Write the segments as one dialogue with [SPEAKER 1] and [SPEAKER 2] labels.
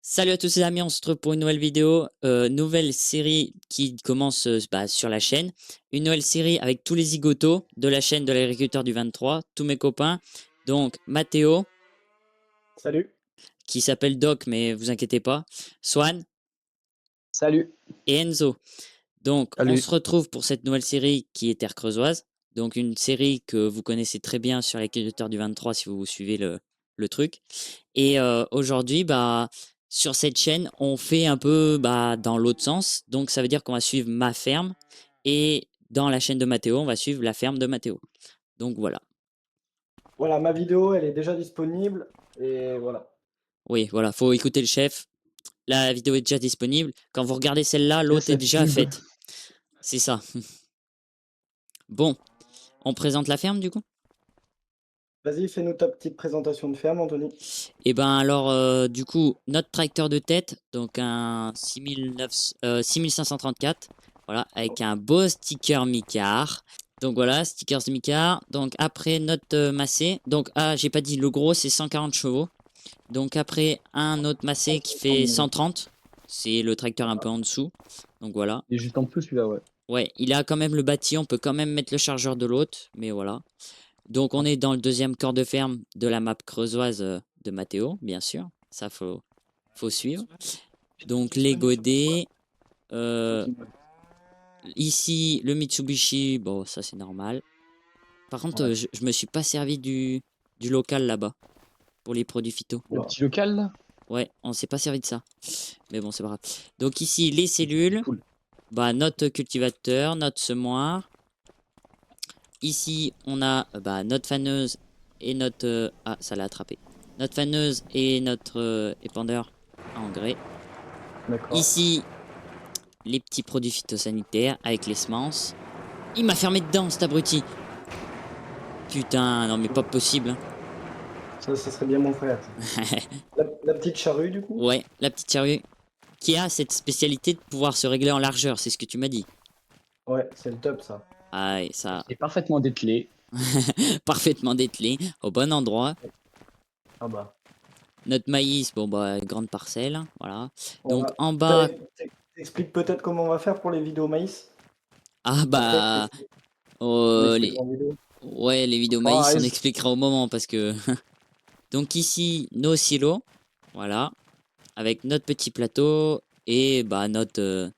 [SPEAKER 1] Salut à tous les amis, on se retrouve pour une nouvelle vidéo, nouvelle série qui commence sur la chaîne. Une nouvelle série avec tous les zigotos de la chaîne de l'agriculteur du 23, tous mes copains. Donc Mathéo,
[SPEAKER 2] Salut.
[SPEAKER 1] qui s'appelle Doc, mais vous inquiétez pas. Swan
[SPEAKER 2] Salut.
[SPEAKER 1] et Enzo. Donc on
[SPEAKER 2] Salut.
[SPEAKER 1] se retrouve pour cette nouvelle série qui est Terre Creusoise. Donc une série que vous connaissez très bien sur l'agriculteur du 23 si vous suivez le truc. Et aujourd'hui, sur cette chaîne, on fait un peu dans l'autre sens. Donc, ça veut dire qu'on va suivre ma ferme. Et dans la chaîne de Mathéo, on va suivre la ferme de Mathéo. Donc, voilà.
[SPEAKER 2] Voilà, ma vidéo, elle est déjà disponible et voilà.
[SPEAKER 1] Oui, voilà, faut écouter le chef. La vidéo est déjà disponible. Quand vous regardez celle-là,
[SPEAKER 2] Il y a
[SPEAKER 1] l'autre est
[SPEAKER 2] cette
[SPEAKER 1] déjà
[SPEAKER 2] pub.
[SPEAKER 1] faite. C'est ça. Bon, on présente la ferme du coup.
[SPEAKER 2] Vas-y, fais-nous ta petite présentation de ferme, Anthony.
[SPEAKER 1] Et ben alors, du coup, notre tracteur de tête, donc un 6534, voilà, avec un beau sticker Micar. Donc voilà, stickers Micar. Donc après, notre Massey. Donc, j'ai pas dit, le gros, c'est 140 chevaux. Donc après, un autre
[SPEAKER 2] Ah,
[SPEAKER 1] Massey qui
[SPEAKER 2] c'est
[SPEAKER 1] fait 130. C'est le tracteur un peu en dessous. Donc voilà.
[SPEAKER 3] Il est juste en dessous celui-là, ouais.
[SPEAKER 1] Ouais, il a quand même le bâti, on peut quand même mettre le chargeur de l'autre, mais voilà. Donc on est dans le deuxième corps de ferme de la map creusoise de Mathéo, bien sûr. Ça, faut suivre. Donc les godets. euh, Ici, le Mitsubishi, bon, ça c'est normal. Par contre,
[SPEAKER 3] Ouais.
[SPEAKER 1] je me suis pas servi du local là-bas pour les produits phyto.
[SPEAKER 3] Le petit local, là.
[SPEAKER 1] Ouais, on s'est pas servi de ça. Mais bon, c'est pas grave. Donc ici, les cellules.
[SPEAKER 3] Cool.
[SPEAKER 1] Notre cultivateur, notre semoir. Ici, on a notre faneuse et notre... ah, ça l'a attrapé. Notre faneuse et notre épandeur à engrais.
[SPEAKER 3] D'accord.
[SPEAKER 1] Ici, les petits produits phytosanitaires avec les semences. Il m'a fermé dedans, cet abruti. Putain, non mais pas possible, hein.
[SPEAKER 2] Ça serait bien mon frère. La petite charrue, du coup?
[SPEAKER 1] Ouais, la petite charrue qui a cette spécialité de pouvoir se régler en largeur, c'est ce que tu m'as dit.
[SPEAKER 2] Ouais, c'est le top, ça.
[SPEAKER 1] Ah, et ça,
[SPEAKER 3] C'est parfaitement dételé.
[SPEAKER 1] parfaitement dételé, au bon endroit.
[SPEAKER 2] Ah bah.
[SPEAKER 1] Notre maïs, bon grande parcelle, voilà. Donc
[SPEAKER 2] Voilà.
[SPEAKER 1] en bas,
[SPEAKER 2] T'expliques peut-être comment on va faire pour les vidéos maïs?
[SPEAKER 1] ah
[SPEAKER 2] Après, on
[SPEAKER 1] les,
[SPEAKER 2] expliquera en vidéo.
[SPEAKER 1] ouais, les vidéos
[SPEAKER 2] Oh,
[SPEAKER 1] maïs, on expliquera au moment parce que... Donc ici, nos silos, voilà, avec notre petit plateau et notre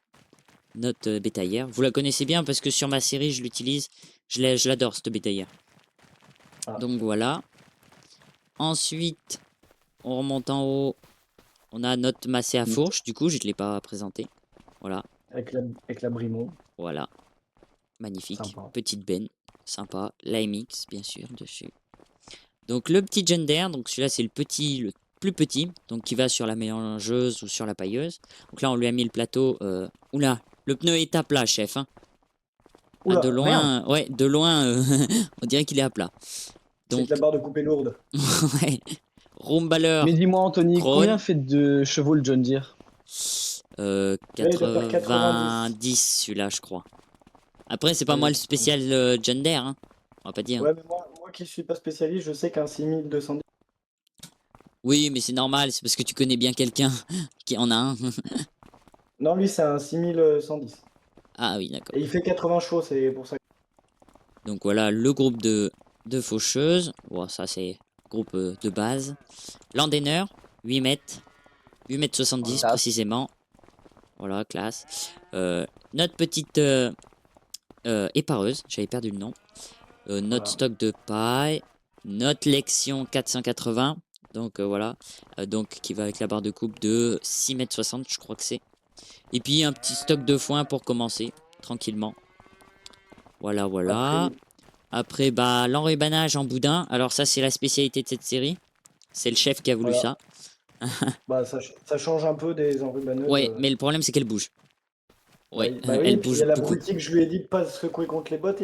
[SPEAKER 1] bétaillère. Vous la connaissez bien parce que sur ma série, je l'utilise. Je l'adore, cette bétaillère.
[SPEAKER 2] Ah,
[SPEAKER 1] Donc voilà. Ensuite, on remonte en haut. On a notre massé à fourche. Du coup, je ne l'ai pas présenté. Voilà.
[SPEAKER 2] avec la Brimo.
[SPEAKER 1] Voilà. Magnifique.
[SPEAKER 2] Sympa.
[SPEAKER 1] Petite benne. Sympa. L'AMX, bien sûr, dessus. Donc le petit Gender. Donc celui-là, c'est le plus petit. Donc qui va sur la mélangeuse ou sur la pailleuse. Donc là, on lui a mis le plateau. Oula, le pneu est à plat, chef, hein. Ah, de
[SPEAKER 2] Oula, merde!
[SPEAKER 1] loin, ouais, de loin, on dirait qu'il est à plat.
[SPEAKER 2] C'est
[SPEAKER 1] Donc,
[SPEAKER 2] que la barre de couper lourde.
[SPEAKER 1] ouais, Rumballer,
[SPEAKER 3] Mais dis-moi, Anthony, combien
[SPEAKER 1] Krone,
[SPEAKER 3] fait de chevaux le John Deere?
[SPEAKER 2] Là, il doit faire 90.
[SPEAKER 1] 90 celui-là, je crois. Après, c'est pas
[SPEAKER 2] Ouais,
[SPEAKER 1] moi le spécial gender, hein. On va pas dire.
[SPEAKER 2] ouais, mais moi qui suis pas spécialiste, je sais qu'un 6210.
[SPEAKER 1] Oui, mais c'est normal, c'est parce que tu connais bien quelqu'un qui en a un.
[SPEAKER 2] Non, lui, c'est un 6110.
[SPEAKER 1] Ah oui, d'accord.
[SPEAKER 2] Et il fait 80 chevaux, c'est pour ça.
[SPEAKER 1] Donc voilà, le groupe de faucheuses. Bon, ça c'est groupe de base. Landener, 8 mètres. 8 mètres 70
[SPEAKER 3] Classe.
[SPEAKER 1] précisément. Voilà, classe. Notre petite épareuse, j'avais perdu le nom. Notre
[SPEAKER 2] Voilà.
[SPEAKER 1] stock de paille. Notre Lexion 480. Donc voilà. Donc qui va avec la barre de coupe de 6,60 m, je crois que c'est. Et puis un petit stock de foin pour commencer, tranquillement. Voilà, voilà.
[SPEAKER 2] Après,
[SPEAKER 1] Après, l'enrubanage en boudin. Alors ça, c'est la spécialité de cette série. C'est le chef qui a voulu
[SPEAKER 2] voilà.
[SPEAKER 1] ça.
[SPEAKER 2] Bah, ça change un peu des enrubaneuses.
[SPEAKER 1] Ouais, mais le problème, c'est qu'elle bouge.
[SPEAKER 2] Bah,
[SPEAKER 1] Ouais,
[SPEAKER 2] bah
[SPEAKER 1] elle
[SPEAKER 2] oui, puis il y
[SPEAKER 1] bouge
[SPEAKER 2] a
[SPEAKER 1] beaucoup.
[SPEAKER 2] l'abruti que je lui ai dit de pas se secouer contre les bottes.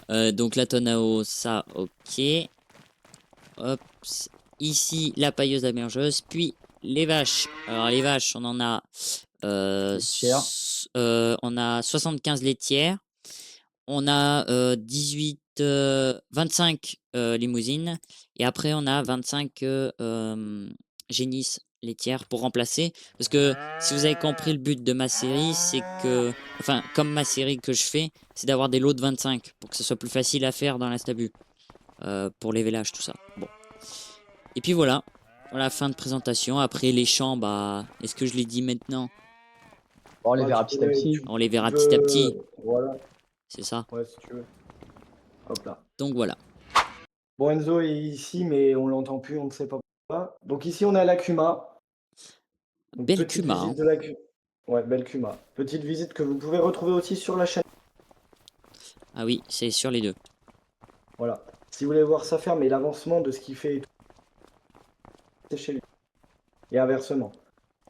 [SPEAKER 1] Donc la tonne à eau, ça, ok. Hop. Ici, la pailleuse aménageuse. Puis les vaches. Alors les vaches, on en a,
[SPEAKER 3] Laitière.
[SPEAKER 1] on a 75 laitières. On a 18, 25 limousines. Et après, on a 25 Génis laitière pour remplacer. Parce que si vous avez compris le but de ma série, c'est que... Enfin, comme ma série que je fais, c'est d'avoir des lots de 25 pour que ce soit plus facile à faire dans l'instabu. Pour les vélages, tout ça. Bon. Et puis voilà. Voilà, fin de présentation. Après, les champs, bah... Est-ce que je l'ai dit maintenant?
[SPEAKER 3] Bon, on les
[SPEAKER 2] Ah,
[SPEAKER 3] verra
[SPEAKER 2] tu
[SPEAKER 3] petit à
[SPEAKER 2] peux-
[SPEAKER 3] petit.
[SPEAKER 2] tu
[SPEAKER 1] On les verra
[SPEAKER 2] peux-
[SPEAKER 1] petit à petit.
[SPEAKER 2] Voilà,
[SPEAKER 1] C'est ça.
[SPEAKER 2] ouais, si tu veux. Hop là.
[SPEAKER 1] Donc voilà.
[SPEAKER 2] Bon, Enzo est ici, mais on l'entend plus, on ne sait pas pourquoi. Donc ici, on a la Cuma. Donc,
[SPEAKER 1] Belle
[SPEAKER 2] petite
[SPEAKER 1] Cuma, hein.
[SPEAKER 2] visite de la Cuma. Ouais, belle Cuma. Petite visite que vous pouvez retrouver aussi sur la chaîne.
[SPEAKER 1] Ah oui, c'est sur les deux.
[SPEAKER 2] Voilà. Si vous voulez voir sa ferme et l'avancement de ce qu'il fait, et tout, c'est chez lui. Et inversement.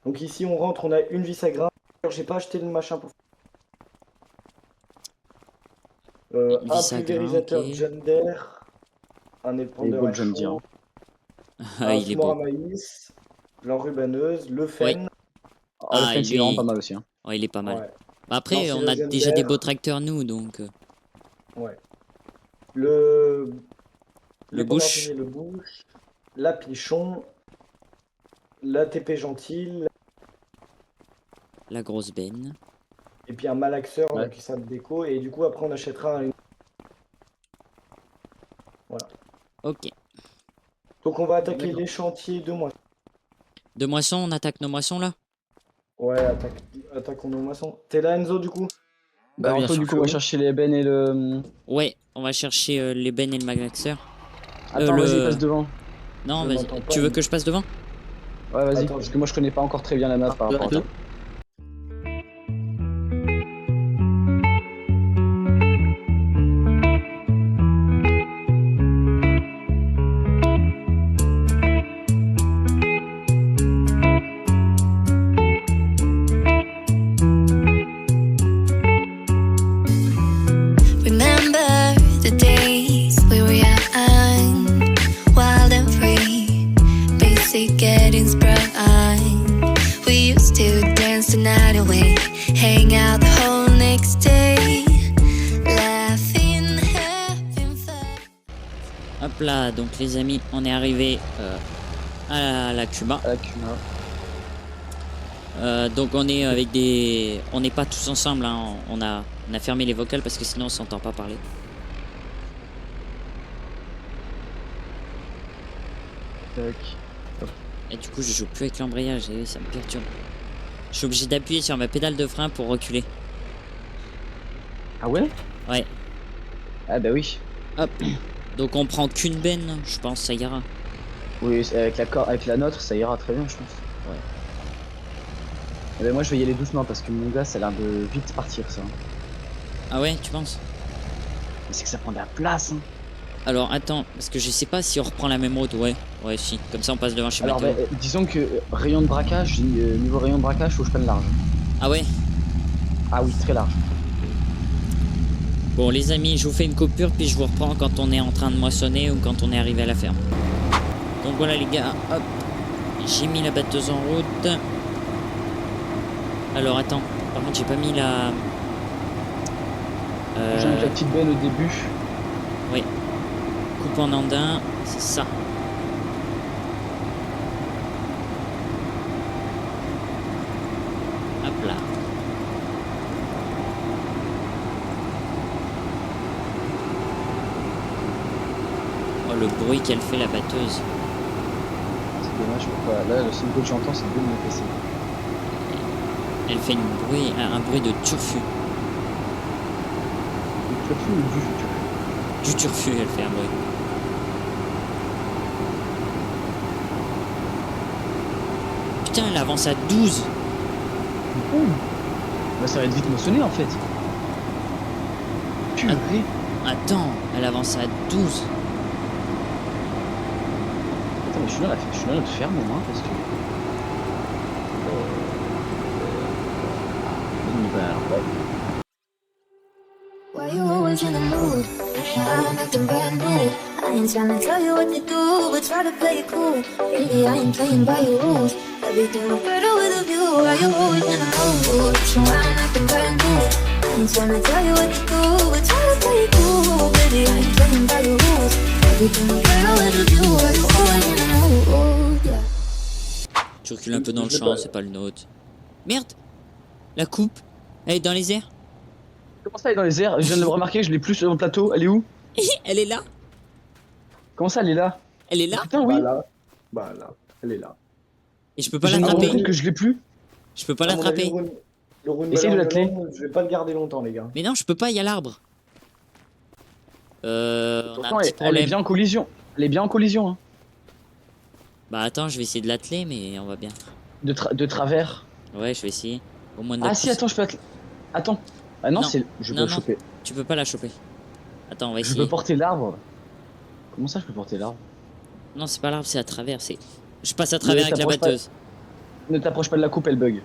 [SPEAKER 2] Donc ici, on rentre, on a une vis à grain. J'ai pas acheté le machin pour.
[SPEAKER 1] Une
[SPEAKER 2] Un
[SPEAKER 1] vis à grain,
[SPEAKER 2] pulvérisateur
[SPEAKER 1] ok.
[SPEAKER 2] John Deere, un
[SPEAKER 3] Et
[SPEAKER 2] épandeur
[SPEAKER 3] beau
[SPEAKER 2] à
[SPEAKER 3] John Deere.
[SPEAKER 2] chaud,
[SPEAKER 1] Ah,
[SPEAKER 2] un
[SPEAKER 1] il est
[SPEAKER 2] semoir à
[SPEAKER 1] beau.
[SPEAKER 2] maïs, l'enrubanneuse, le
[SPEAKER 1] Ouais.
[SPEAKER 2] fen.
[SPEAKER 3] Ah, le
[SPEAKER 1] Ah,
[SPEAKER 3] Fence, il est
[SPEAKER 1] lui,
[SPEAKER 3] vraiment pas mal aussi. Hein.
[SPEAKER 1] ouais, il est pas mal.
[SPEAKER 2] Ouais.
[SPEAKER 1] Bah après,
[SPEAKER 2] Non, c'est
[SPEAKER 1] on
[SPEAKER 2] le
[SPEAKER 1] a
[SPEAKER 2] John
[SPEAKER 1] déjà des
[SPEAKER 2] Deere.
[SPEAKER 1] beaux tracteurs, nous, donc...
[SPEAKER 2] Ouais. Le.
[SPEAKER 1] Le
[SPEAKER 2] L'épandeur
[SPEAKER 1] bush.
[SPEAKER 2] pinier, le bush, l'applichon, l'ATP gentil,
[SPEAKER 1] La grosse benne.
[SPEAKER 2] et puis un malaxeur
[SPEAKER 3] Ouais.
[SPEAKER 2] qui sert de déco. Et du coup, après, on achètera une. Voilà.
[SPEAKER 1] Ok.
[SPEAKER 2] Donc, on va attaquer
[SPEAKER 3] D'accord.
[SPEAKER 2] les chantiers de mois.
[SPEAKER 1] De moisson, on attaque nos moissons, là?
[SPEAKER 2] Ouais, attaquons nos moissons. T'es là, Enzo, du coup?
[SPEAKER 1] Bah, bien
[SPEAKER 3] Anto,
[SPEAKER 1] sûr.
[SPEAKER 3] du coup, on va chercher les bennes et le.
[SPEAKER 1] Ouais, on va chercher les bennes et le malaxeur.
[SPEAKER 3] Attends, vas-y, passe devant.
[SPEAKER 1] Non,
[SPEAKER 2] Je
[SPEAKER 1] vas-y.
[SPEAKER 2] m'entends pas,
[SPEAKER 1] Tu veux
[SPEAKER 2] mais-
[SPEAKER 1] que je passe devant?
[SPEAKER 3] Ouais, vas-y.
[SPEAKER 2] Attends,
[SPEAKER 3] Parce que moi, je connais pas encore très bien la map par rapport à toi.
[SPEAKER 4] Remember the days we were young, wild and free, basic getting sprung. We used to dance the night away, hang out the whole next day, laughing, having fun.
[SPEAKER 1] Hop là, donc les amis, on est arrivé à la Cuba.
[SPEAKER 3] À la Cuma.
[SPEAKER 1] Donc on est avec des... On n'est pas tous ensemble, hein. On a fermé les vocales parce que sinon on s'entend pas parler.
[SPEAKER 3] Tac.
[SPEAKER 1] Et du coup je joue plus avec l'embrayage et ça me perturbe. Je suis obligé d'appuyer sur ma pédale de frein pour reculer.
[SPEAKER 3] Ah ouais?
[SPEAKER 1] Ouais.
[SPEAKER 3] Ah bah oui.
[SPEAKER 1] Hop. Donc on prend qu'une benne, je pense, ça ira.
[SPEAKER 3] Oui, avec la nôtre, ça ira très bien, je pense.
[SPEAKER 1] Ouais.
[SPEAKER 3] Eh ben moi, je vais y aller doucement parce que mon gars, ça a l'air de vite partir, ça.
[SPEAKER 1] Ah ouais, tu penses?
[SPEAKER 3] Mais c'est que ça prend de la place, hein.
[SPEAKER 1] Alors attends, parce que je sais pas si on reprend la même route. Ouais, ouais, si. Comme ça on passe devant chez
[SPEAKER 3] Alors,
[SPEAKER 1] Mathéo.
[SPEAKER 3] bah, disons que rayon de braquage, niveau rayon de braquage, faut que je prenne large.
[SPEAKER 1] Ah ouais?
[SPEAKER 3] Ah oui, très large.
[SPEAKER 1] Bon les amis, je vous fais une coupure puis je vous reprends quand on est en train de moissonner ou quand on est arrivé à la ferme. Donc voilà les gars, hop, j'ai mis la batteuse en route. Alors attends, par contre j'ai pas mis la...
[SPEAKER 3] J'ai mis la petite benne au début.
[SPEAKER 1] Oui, coupe en andin, c'est ça. Hop là. Oh le bruit qu'elle fait la batteuse.
[SPEAKER 3] C'est dommage, pourquoi. Là, le seul bruit que j'entends, c'est le bruit de mon PC.
[SPEAKER 1] Elle fait un bruit de turfu.
[SPEAKER 3] Du turfu ou du turfu?
[SPEAKER 1] Du turfu, elle fait un bruit. Putain, elle avance à 12.
[SPEAKER 3] Bah, ça va être vite moissonné en fait. Purée.
[SPEAKER 1] Attends, elle avance à 12.
[SPEAKER 3] Attends, mais je suis dans notre ferme au moins parce que. Ouais.
[SPEAKER 4] Why you always in the mood? I'm acting brand new. I ain't tryna tell you what to do, but try to play it cool. Really, I ain't playing by your rules. Everything look better with a view. Why you always in the mood? So I'm acting brand new. I ain't tryna tell you what to do, but try to play it cool. Baby, I ain't playing by your rules. Everything look better with a view. Why you always in the mood? Yeah.
[SPEAKER 1] Tu recules un peu dans le
[SPEAKER 2] Je l'ai
[SPEAKER 1] champ,
[SPEAKER 2] pas.
[SPEAKER 1] c'est pas le nôtre. Merde! La coupe, elle est dans les airs.
[SPEAKER 3] Comment ça, elle est dans les airs? Je viens de le remarquer, je l'ai plus sur le plateau. Elle est où?
[SPEAKER 1] Elle est là!
[SPEAKER 3] Comment ça, elle est là?
[SPEAKER 1] Elle est là!
[SPEAKER 3] Putain,
[SPEAKER 2] Bah
[SPEAKER 3] oui.
[SPEAKER 2] là. Bah là. Elle est là.
[SPEAKER 1] Et je peux pas
[SPEAKER 3] Je viens de me rendre
[SPEAKER 1] l'attraper.
[SPEAKER 3] compte que je l'ai plus.
[SPEAKER 1] Je peux pas
[SPEAKER 2] À mon avis,
[SPEAKER 1] l'attraper.
[SPEAKER 2] le rune
[SPEAKER 3] Essaye de
[SPEAKER 2] ballon
[SPEAKER 3] l'atteler.
[SPEAKER 2] violent, je vais pas le garder longtemps, les gars.
[SPEAKER 1] Mais non, je peux pas, il y a l'arbre. On a un
[SPEAKER 3] Pourtant,
[SPEAKER 1] petit
[SPEAKER 3] elle est
[SPEAKER 1] problème.
[SPEAKER 3] bien en collision. Elle est bien en collision, hein.
[SPEAKER 1] Bah attends, je vais essayer de l'atteler, mais on va bien.
[SPEAKER 3] De travers.
[SPEAKER 1] Ouais, je vais essayer. Au moins de
[SPEAKER 3] Ah si, attends, je peux atteler. Attends. Ah non,
[SPEAKER 1] Non.
[SPEAKER 3] c'est. Je peux
[SPEAKER 1] Non,
[SPEAKER 3] le
[SPEAKER 1] non.
[SPEAKER 3] choper.
[SPEAKER 1] Tu peux pas la choper. Attends, on va
[SPEAKER 3] Je
[SPEAKER 1] essayer.
[SPEAKER 3] peux porter l'arbre. Comment ça, je peux porter l'arbre?
[SPEAKER 1] Non, c'est pas l'arbre, c'est à travers. Je passe à travers avec la
[SPEAKER 3] t'approches pas.
[SPEAKER 1] batteuse.
[SPEAKER 3] Ne t'approche pas de la coupe, elle bug.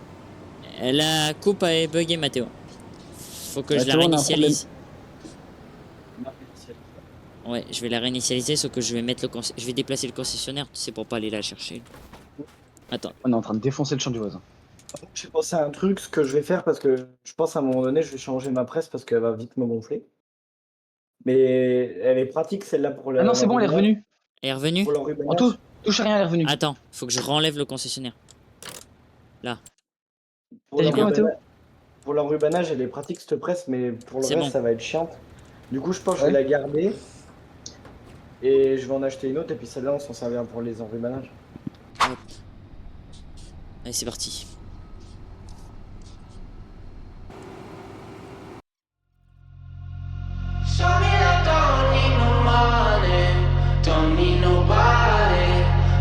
[SPEAKER 1] La coupe a bugué, Mathéo. Faut que
[SPEAKER 3] Bah,
[SPEAKER 1] je la
[SPEAKER 3] tu vois, on a un
[SPEAKER 1] réinitialise. Ouais, je vais la réinitialiser, sauf que je vais mettre je vais déplacer le concessionnaire, tu sais, pour pas aller la chercher. Attends.
[SPEAKER 3] On est en train de défoncer le champ du voisin.
[SPEAKER 2] J'ai pensé à un truc, ce que je vais faire, parce que je pense à un moment donné, je vais changer ma presse parce qu'elle va vite me gonfler. Mais elle est pratique, celle-là, pour
[SPEAKER 3] Ah non, c'est bon, elle est revenue.
[SPEAKER 1] Elle est revenue?
[SPEAKER 2] Pour
[SPEAKER 3] En
[SPEAKER 2] l'enrubannage.
[SPEAKER 3] touche à rien, elle est revenue.
[SPEAKER 1] Attends, faut que je renlève le concessionnaire. Là.
[SPEAKER 2] Pour
[SPEAKER 3] T'as dit quoi,
[SPEAKER 2] l'enrubannage-
[SPEAKER 3] Mathéo?
[SPEAKER 2] Pour l'enrubannage, elle est pratique, cette presse, mais pour le
[SPEAKER 1] C'est
[SPEAKER 2] reste,
[SPEAKER 1] bon.
[SPEAKER 2] ça va être chiant. Du coup, je pense que je
[SPEAKER 3] Ouais.
[SPEAKER 2] vais la garder. Et je vais en acheter une autre, et puis celle-là, on s'en servira pour les enrubannages.
[SPEAKER 1] Allez, c'est parti.
[SPEAKER 5] Show me that don't need no money, don't need nobody,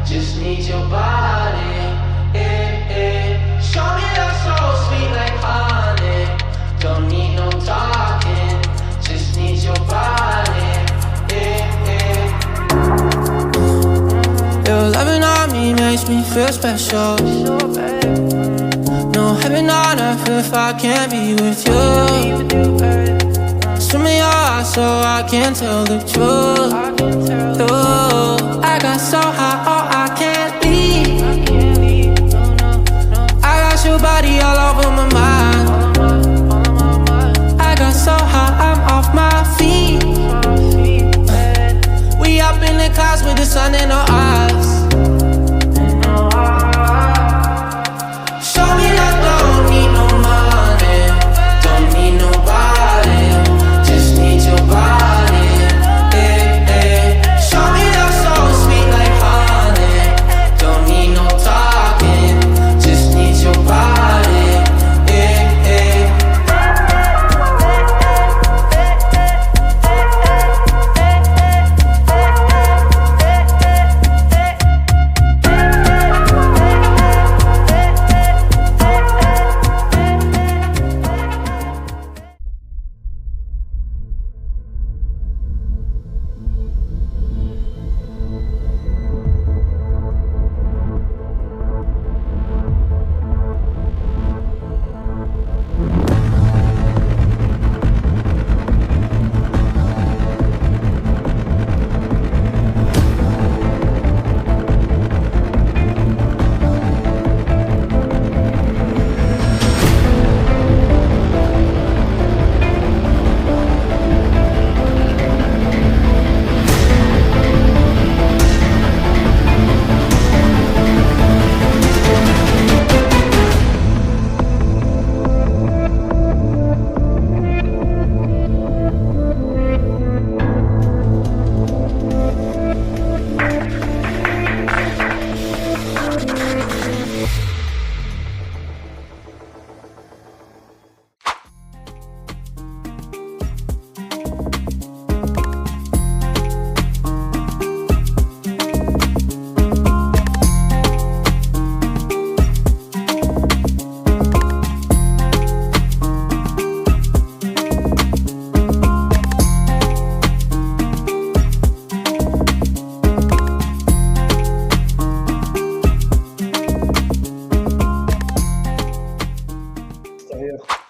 [SPEAKER 5] just need your body. Eh, eh. Show me that soul sweet like honey, don't need no talking, just need your body. Eh, eh. Your loving on me makes me feel special. No heaven on earth if I can't be with you. Swim in your eyes so I can tell the truth. Ooh, I got so high, oh I can't leave. I got your body all over my mind. I got so high, I'm off my feet. We up in the clouds with the sun in our eyes. Show me that don't need no money, don't need nobody. Just need your body, eh, eh. Show me that soul sweet like honey. Don't need no talking, just need your body, eh, eh.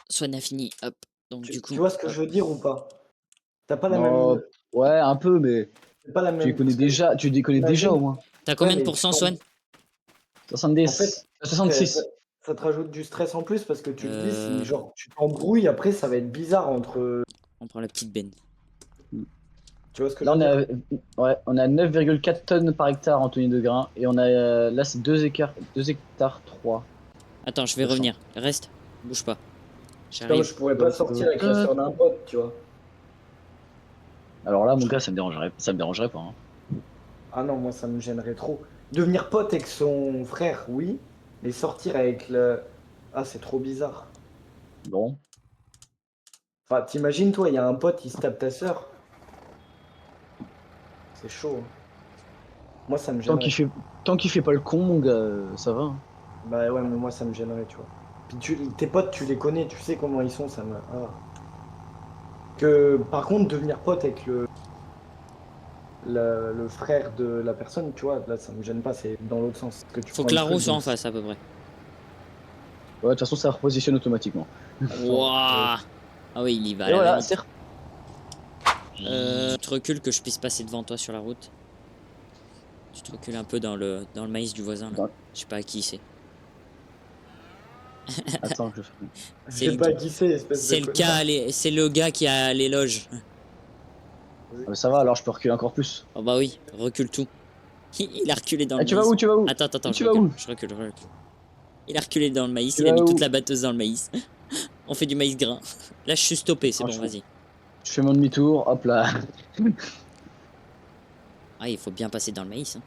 [SPEAKER 1] Swan a fini, hop. Donc du coup.
[SPEAKER 2] Tu vois ce que je veux dire ou pas? T'as pas la
[SPEAKER 3] Non,
[SPEAKER 2] même.
[SPEAKER 3] ouais, un peu, mais
[SPEAKER 2] C'est pas la
[SPEAKER 3] tu
[SPEAKER 2] même.
[SPEAKER 3] les connais déjà, tu les connais
[SPEAKER 2] Imagine.
[SPEAKER 3] déjà au moins.
[SPEAKER 1] T'as combien
[SPEAKER 2] Ouais,
[SPEAKER 1] de
[SPEAKER 2] mais
[SPEAKER 1] pourcents,
[SPEAKER 2] tu
[SPEAKER 1] Swan?
[SPEAKER 3] 70.
[SPEAKER 2] En fait,
[SPEAKER 3] 66.
[SPEAKER 2] Ça te rajoute du stress en plus parce que tu te dis,
[SPEAKER 1] Euh.
[SPEAKER 2] si genre tu t'embrouilles, après ça va être bizarre entre.
[SPEAKER 1] On prend la petite benne.
[SPEAKER 2] Tu vois ce que
[SPEAKER 3] Là,
[SPEAKER 2] je
[SPEAKER 3] on
[SPEAKER 2] veux dire?
[SPEAKER 3] a, ouais, on a 9,4 tonnes par hectare en tenue de grain. Et on a, là, c'est 2 hectares 3.
[SPEAKER 1] Attends, je vais
[SPEAKER 3] de champ.
[SPEAKER 1] revenir. Reste. Bouge pas.
[SPEAKER 2] Comme
[SPEAKER 1] J'arrive.
[SPEAKER 2] je pourrais pas sortir avec la sœur d'un pote, tu vois.
[SPEAKER 3] Alors là, mon gars, ça me dérangerait pas. Hein.
[SPEAKER 2] Ah non, moi ça me gênerait trop. Devenir pote avec son frère, oui, mais sortir avec le... Ah, c'est trop bizarre.
[SPEAKER 3] Bon.
[SPEAKER 2] Enfin, t'imagines, toi, il y a un pote, il se tape ta sœur. C'est chaud, hein. Moi, ça me
[SPEAKER 3] Tant
[SPEAKER 2] gênerait.
[SPEAKER 3] qu'il fait, tant qu'il fait pas le con, mon gars, ça va. Hein.
[SPEAKER 2] Bah ouais, mais moi, ça me gênerait, tu vois. Puis tes potes, tu les connais, tu sais comment ils sont, ça me... Ah. Que, par contre, devenir pote avec le frère de la personne, tu vois, là, ça me gêne pas, c'est dans l'autre sens. Que tu
[SPEAKER 1] Faut
[SPEAKER 2] prends
[SPEAKER 1] que
[SPEAKER 2] le
[SPEAKER 1] la roue
[SPEAKER 2] truc,
[SPEAKER 1] soit en
[SPEAKER 2] donc...
[SPEAKER 1] face à peu près.
[SPEAKER 3] Ouais, de toute façon, ça repositionne automatiquement.
[SPEAKER 1] Wouah. Ah oui, il y va à
[SPEAKER 3] Et
[SPEAKER 1] la
[SPEAKER 3] voilà,
[SPEAKER 1] va-vite. Tu te recules que je puisse passer devant toi sur la route. Tu te recules un peu dans le maïs du voisin là.
[SPEAKER 3] Dans-
[SPEAKER 1] Je sais pas à qui c'est.
[SPEAKER 3] Attends, je...
[SPEAKER 2] Je
[SPEAKER 1] C'est
[SPEAKER 2] sais
[SPEAKER 1] le,
[SPEAKER 2] pas qui c'est, espèce
[SPEAKER 1] c'est
[SPEAKER 2] de
[SPEAKER 1] le
[SPEAKER 2] connard.
[SPEAKER 1] c'est le gars qui a l'éloge.
[SPEAKER 3] Ah, ça va, alors je peux reculer encore plus.
[SPEAKER 1] Oh bah oui, recule tout. Il a reculé dans
[SPEAKER 3] Eh,
[SPEAKER 1] le
[SPEAKER 3] tu vas
[SPEAKER 1] maïs.
[SPEAKER 3] où? Tu vas où?
[SPEAKER 1] Attends, je
[SPEAKER 3] Tu vas
[SPEAKER 1] recule,
[SPEAKER 3] où?
[SPEAKER 1] je recule, je recule. Il a reculé dans le maïs,
[SPEAKER 3] Tu
[SPEAKER 1] il a
[SPEAKER 3] vas
[SPEAKER 1] mis
[SPEAKER 3] où?
[SPEAKER 1] toute la batteuse dans le maïs. On fait du maïs grain. Là, je suis stoppé, c'est
[SPEAKER 3] Ah,
[SPEAKER 1] bon, vas-y.
[SPEAKER 3] je fais mon demi-tour, hop là.
[SPEAKER 1] Ah, il faut bien passer dans le maïs. Hein.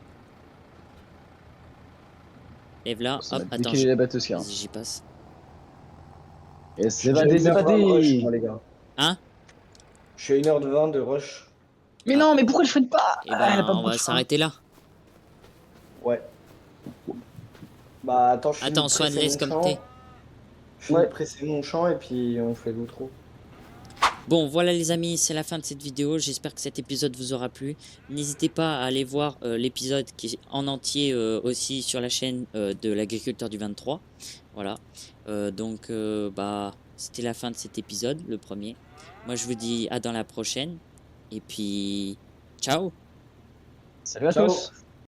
[SPEAKER 1] Lève là,
[SPEAKER 3] Ça
[SPEAKER 1] hop,
[SPEAKER 3] m'a
[SPEAKER 1] attends,
[SPEAKER 3] décalé la batteuse, car.
[SPEAKER 1] vas-y, j'y passe.
[SPEAKER 3] Et
[SPEAKER 2] Je suis déjà
[SPEAKER 3] s'évader,
[SPEAKER 2] 1h20 de rush,
[SPEAKER 3] s'évader!
[SPEAKER 2] moi, les gars.
[SPEAKER 1] Hein?
[SPEAKER 2] Je suis à 1h20 de rush.
[SPEAKER 3] Mais
[SPEAKER 1] Ah.
[SPEAKER 3] non, mais pourquoi je freine pas?
[SPEAKER 1] Eh
[SPEAKER 3] Ah, y a
[SPEAKER 1] ben,
[SPEAKER 3] pas
[SPEAKER 1] on
[SPEAKER 3] beaucoup
[SPEAKER 1] va
[SPEAKER 3] de frein.
[SPEAKER 1] s'arrêter là.
[SPEAKER 2] Ouais. Bah attends, je finis
[SPEAKER 1] Attends,
[SPEAKER 2] de
[SPEAKER 1] Swan,
[SPEAKER 2] presser
[SPEAKER 1] laisse
[SPEAKER 2] mon
[SPEAKER 1] comme
[SPEAKER 2] champ.
[SPEAKER 1] t'es.
[SPEAKER 2] Je finis
[SPEAKER 3] Ouais.
[SPEAKER 2] de presser mon champ et puis on fait l'outro.
[SPEAKER 1] Bon, voilà les amis, c'est la fin de cette vidéo. J'espère que cet épisode vous aura plu. N'hésitez pas à aller voir l'épisode qui est en entier aussi sur la chaîne de l'agriculteur du 23. Voilà. Bah, c'était la fin de cet épisode, le premier. Moi, je vous dis à dans la prochaine. Et puis, ciao!
[SPEAKER 3] Salut à
[SPEAKER 2] Ciao.
[SPEAKER 3] tous!